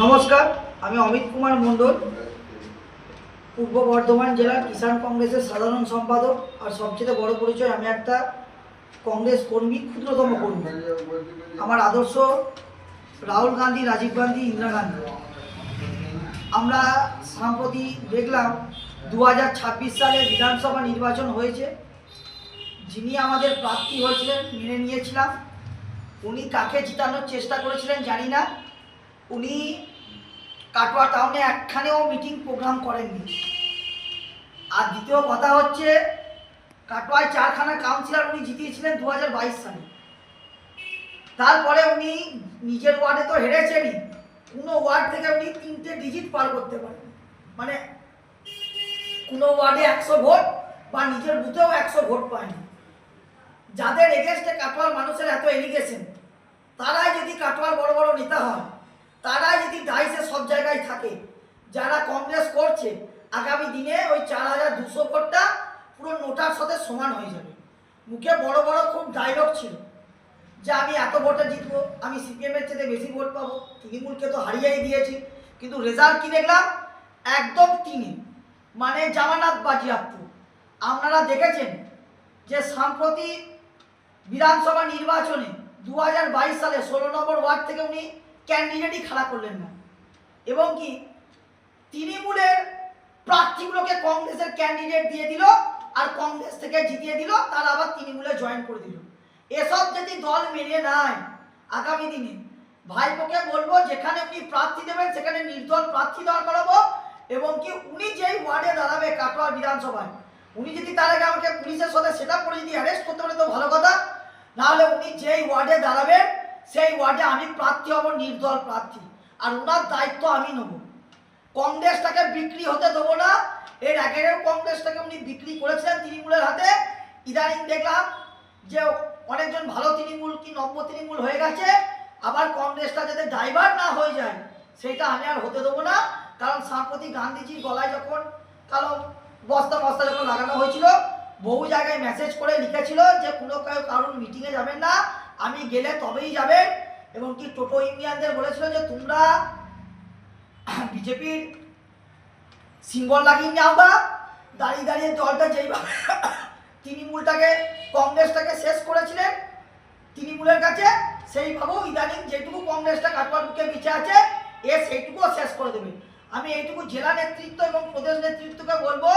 নমস্কার, আমি অমিত কুমার মণ্ডল, পূর্ব বর্ধমান জেলার কিষাণ কংগ্রেসের সাধারণ সম্পাদক। আর সবচেয়ে বড় পরিচয়, আমি একটা কংগ্রেস কর্মী, ক্ষুদ্রতম কর্মী। আমার আদর্শ রাহুল গান্ধী, রাজীব গান্ধী, ইন্দিরা গান্ধী। আমরা সম্প্রতি দেখলাম 2026 সালে বিধানসভা নির্বাচন হয়েছে। যিনি আমাদের প্রার্থী হয়েছিলেন মেনে নিয়েছিলাম। উনি কাকে জিতানোর চেষ্টা করেছিলেন জানি না। উনি কাটোয়া টাউনে একখানেও মিটিং প্রোগ্রাম করেননি। আর দ্বিতীয় কথা হচ্ছে, কাটোয়ায় 4খানা কাউন্সিলর উনি জিতিয়েছিলেন 2022 সালে। তারপরে উনি নিজের ওয়ার্ডে তো হেরেছেনই, কোনো ওয়ার্ড থেকে উনি 3টে ডিজিট পার করতে পারেন। মানে কোনো ওয়ার্ডে 100 ভোট বা নিজের বুথেও 100 ভোট পায়নি। যাদের এগেনস্টে কাটোয়ার মানুষের এত এলিগেশন, তারাই যদি কাটোয়ার বড় বড় নেতা হয়, তারাই যদি ডাইসে সব জায়গায় থাকে, যারা কংগ্রেস করছে, আগামী দিনে ওই 4200 ভোটটা পুরো নোটার সাথে সমান হয়ে যাবে। মুখে বড় বড় খুব ডায়লগ ছিল যে আমি এত ভোটে জিতবো, আমি সিপিএমের চেয়ে বেশি ভোট পাবো, তৃণমূলকে তো হারিয়েই দিয়েছি। কিন্তু রেজাল্ট কি দেখলাম? একদম 3, মানে জামানত বাজেয়াপ্ত। আপনারা দেখেছেন যে সাম্প্রতি বিধানসভা নির্বাচনে 2022 সালে 16 নম্বর ওয়ার্ড থেকে উনি ক্যান্ডিডেটই খাড়া করলেন না, এবং কি তৃণমূলের প্রার্থীগুলোকে কংগ্রেসের ক্যান্ডিডেট দিয়ে দিল, আর কংগ্রেস থেকে জিতিয়ে দিল, তারা আবার তৃণমূলে জয়েন করে দিল। এসব যদি দল মেনে নেয়, আগামী দিনে ভাইপোকে বলবো যেখানে উনি প্রার্থী দেবেন সেখানে নির্দল প্রার্থী দাঁড় করাবো, এবং কি উনি যেই ওয়ার্ডে দাঁড়াবে কাটোয়া বিধানসভায়, উনি যদি তার আগে আমাকে পুলিশের সাথে সেটা করে যদি অ্যারেস্ট করতে পারে তো ভালো কথা। নাহলে উনি যেই ওয়ার্ডে দাঁড়াবেন সেই ওয়ার্ডে আমি প্রার্থী হব, নির্দল প্রার্থী, আর ওনার দায়িত্ব আমি নেব। কংগ্রেসটাকে বিক্রি হতে দেবো না। এর আগেও কংগ্রেসটাকে উনি বিক্রি করেছিলেন তৃণমূলের হাতে। ইদানিং দেখলাম যে অনেকজন ভালো তৃণমূল কি নব্য তৃণমূল হয়ে গেছে। আবার কংগ্রেসটা যাতে ডাইভার্ট না হয়ে যায়, সেটা আমি আর হতে দেবো না। কারণ সাম্প্রতিক গান্ধীজির গলায় যখন কালো বস্তা যখন লাগানো হয়েছিল, বহু জায়গায় মেসেজ করে লিখেছিল যে কোনো কারণ মিটিংয়ে যাবেন না, আমি গেলে তবেই যাবেন। এবং কি টোটো ইউনিয়নদের বলেছিল যে তোমরা বিজেপির সিম্বল লাগিয়ে নাও বা দাঁড়িয়ে দাঁড়িয়ে দলটা যেইভাবে তৃণমূলটাকে কংগ্রেসটাকে শেষ করেছিলেন তৃণমূলের কাছে, সেইভাবেও ইদানিং যেটুকু কংগ্রেসটা কাটোয়ার বুকে বেঁচে আছে সেইটুকুও শেষ করে দেবে। আমি এইটুকু জেলা নেতৃত্ব এবং প্রদেশ নেতৃত্বকে বলবো,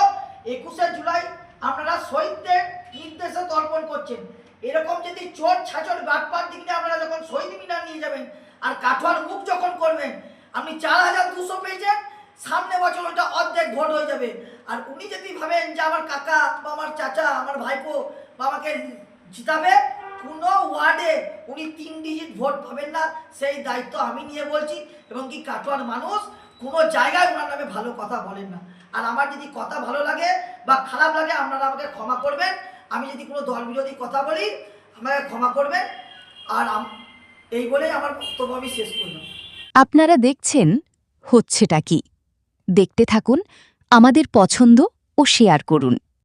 21শে জুলাই আপনারা শহীদদের নির্দেশে তর্পণ করছেন। এরকম যদি চোর ছাচর গাটপাট দিক নিয়ে আপনারা যখন শহীদ মিনার নিয়ে যাবেন আর কাটোয়ার মুখ যখন করবেন, আপনি 4200 পেয়েছেন, সামনে বছর ওটা অর্ধেক ভোট হয়ে যাবে। আর উনি যদি ভাবেন যে আমার কাকা বা আমার চাচা, আমার ভাইপো বা আমাকে জিতাবে, কোনো ওয়ার্ডে উনি 3 ডিজিট ভোট পাবেন না। সেই দায়িত্ব আমি নিয়ে বলছি। এবং কি কাটোয়ার মানুষ কোনো জায়গায় ওনার নামে ভালো কথা বলেন না। আর আমার যদি কথা ভালো লাগে বা খারাপ লাগে, আপনারা আমাকে ক্ষমা করবেন। আমি যদি কোনো দল বিরোধী কথা বলি, আমাকে ক্ষমা করবেন। আর এই বলেই আমার বক্তব্য আমি শেষ করলাম। আপনারা দেখছেন হচ্ছেটা কি। দেখতে থাকুন, আমাদের পছন্দ ও শেয়ার করুন।